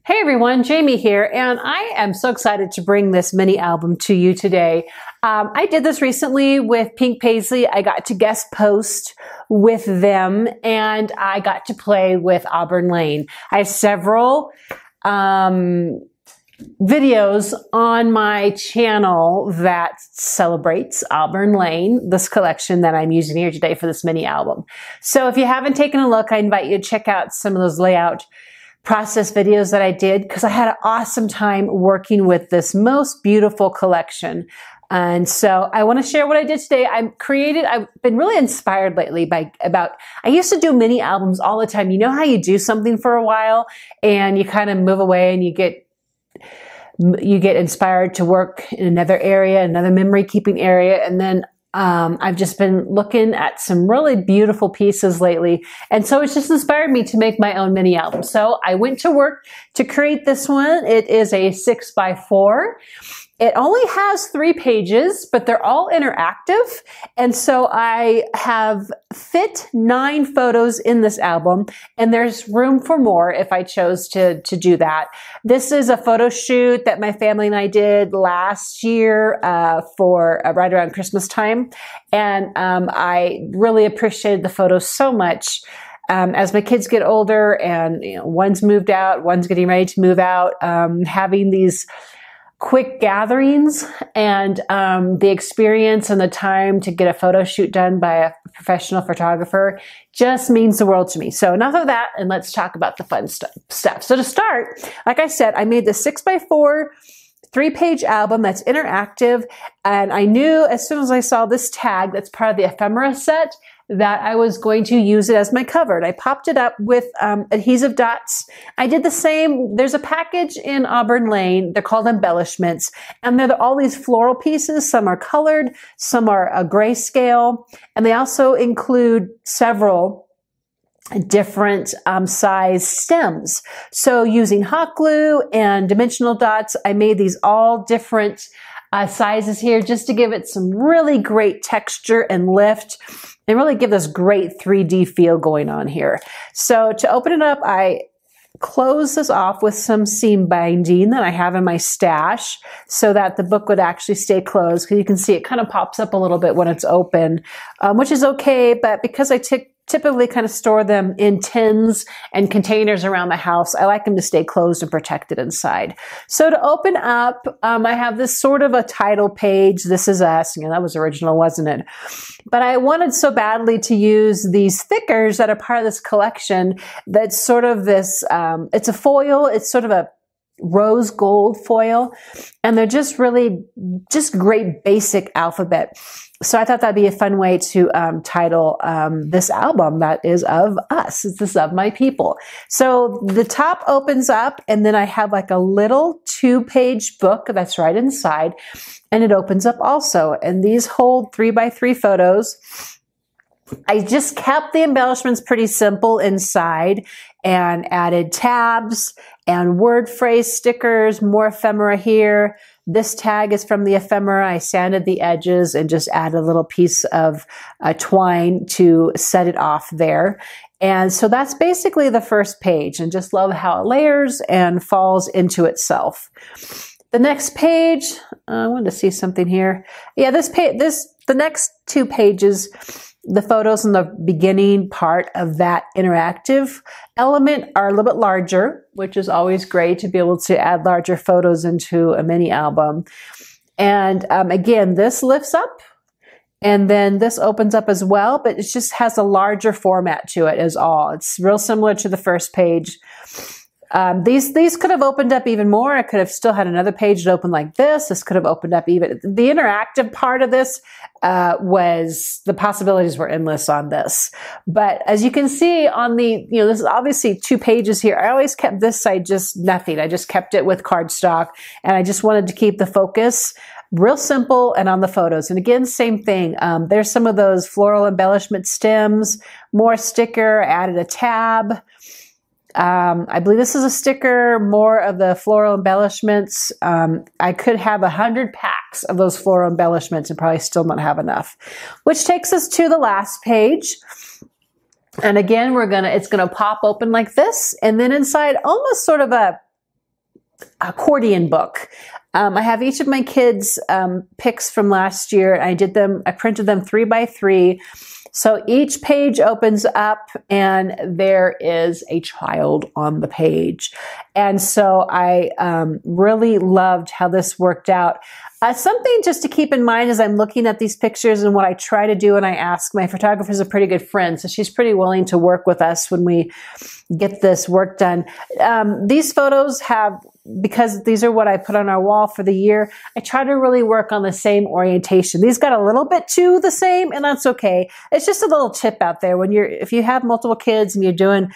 Hey everyone, Jamie here, and I am so excited to bring this mini album to you today. I did this recently with Pink Paislee. I got to guest post with them, and I got to play with Auburn Lane. I have several videos on my channel that celebrates Auburn Lane, this collection that I'm using here today for this mini album. So if you haven't taken a look, I invite you to check out some of those layout process videos that I did, because I had an awesome time working with this most beautiful collection. And so I want to share what I did today. I've been really inspired lately I used to do mini albums all the time. You know how you do something for a while and you kind of move away and you get inspired to work in another area, another memory keeping area. And then I've just been looking at some really beautiful pieces lately. And so it's just inspired me to make my own mini album. So I went to work to create this one. It is a 6x4. It only has 3 pages, but they're all interactive. And so I have fit 9 photos in this album, and there's room for more if I chose to do that. This is a photo shoot that my family and I did last year for right around Christmas time. And I really appreciated the photos so much. As my kids get older and one's moved out, one's getting ready to move out, having these quick gatherings and the experience and the time to get a photo shoot done by a professional photographer just means the world to me. So enough of that, and let's talk about the fun stuff. So to start, like I said, I made the 6x4 3-page album that's interactive, and I knew as soon as I saw this tag that's part of the ephemera set that I was going to use it as my cover. And I popped it up with adhesive dots. I did the same. There's a package in Auburn Lane. They're called embellishments. And they're all these floral pieces. Some are colored, some are a grayscale. And they also include several different size stems. So using hot glue and dimensional dots, I made these all different sizes here just to give it some really great texture and lift and really give this great 3D feel going on here. So to open it up, I close this off with some seam binding that I have in my stash so that the book would actually stay closed, because you can see it kind of pops up a little bit when it's open, which is okay. But because I typically kind of store them in tins and containers around the house, I like them to stay closed and protected inside. So to open up, I have this sort of a title page. This is us. That was original, wasn't it? But I wanted so badly to use these thickers that are part of this collection. That's sort of this, it's a foil. It's sort of a rose gold foil. And they're just really, just great basic alphabet. So I thought that'd be a fun way to title this album that is of us. This is of my people. So the top opens up, and then I have like a little 2-page book that's right inside, and it opens up also. And these hold 3x3 photos. I just kept the embellishments pretty simple inside and added tabs and word phrase stickers, more ephemera here. This tag is from the ephemera. I sanded the edges and just added a little piece of twine to set it off there. And so that's basically the first page, and just love how it layers and falls into itself. The next page, I wanted to see something here. Yeah, the next 2 pages, the photos in the beginning part of that interactive element are a little bit larger, which is always great to be able to add larger photos into a mini album. And again, this lifts up, and then this opens up as well, but it just has a larger format to it is all. It's real similar to the first page. These could have opened up even more. I could have still had another page that opened like this. This could have opened up even, the interactive part of this the possibilities were endless on this. But as you can see on the, this is obviously 2 pages here. I always kept this side just nothing. I just kept it with cardstock, and I just wanted to keep the focus real simple and on the photos. And again, same thing. There's some of those floral embellishment stems, more sticker, added a tab. I believe this is a sticker, more of the floral embellishments. I could have 100 packs of those floral embellishments and probably still not have enough, which takes us to the last page. And again, it's gonna pop open like this. And then inside, almost sort of a accordion book. I have each of my kids' pics from last year. I printed them 3 by 3. So each page opens up and there is a child on the page. And so I really loved how this worked out. Something just to keep in mind as I'm looking at these pictures and what I try to do, and I ask, my photographer is a pretty good friend, so she's pretty willing to work with us when we get this work done. These photos because these are what I put on our wall for the year, I try to really work on the same orientation. These got a little bit too the same, and that's okay. It's just a little tip out there if you have multiple kids and you're doing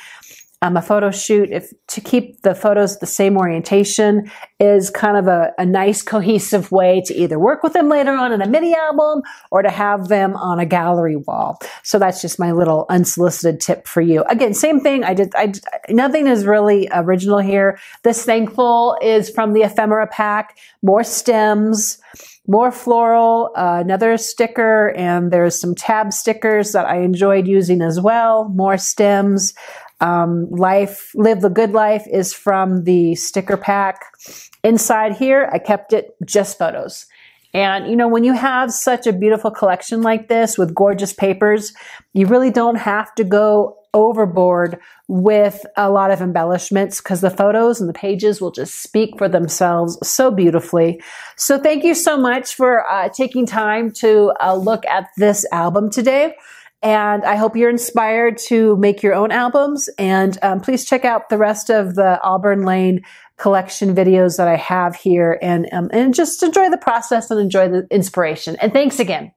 a photo shoot, to keep the photos the same orientation is kind of a nice cohesive way to either work with them later on in a mini album or to have them on a gallery wall. So that's just my little unsolicited tip for you. Again, same thing. Nothing is really original here. This Thankful is from the ephemera pack. More stems, more floral, another sticker, and there's some tab stickers that I enjoyed using as well. More stems. Live the Good Life is from the sticker pack. Inside here, I kept it just photos. And you know, when you have such a beautiful collection like this with gorgeous papers, you really don't have to go overboard with a lot of embellishments because the photos and the pages will just speak for themselves so beautifully. So thank you so much for taking time to look at this album today. And I hope you're inspired to make your own albums. And please check out the rest of the Auburn Lane collection videos that I have here. And just enjoy the process and enjoy the inspiration. And thanks again.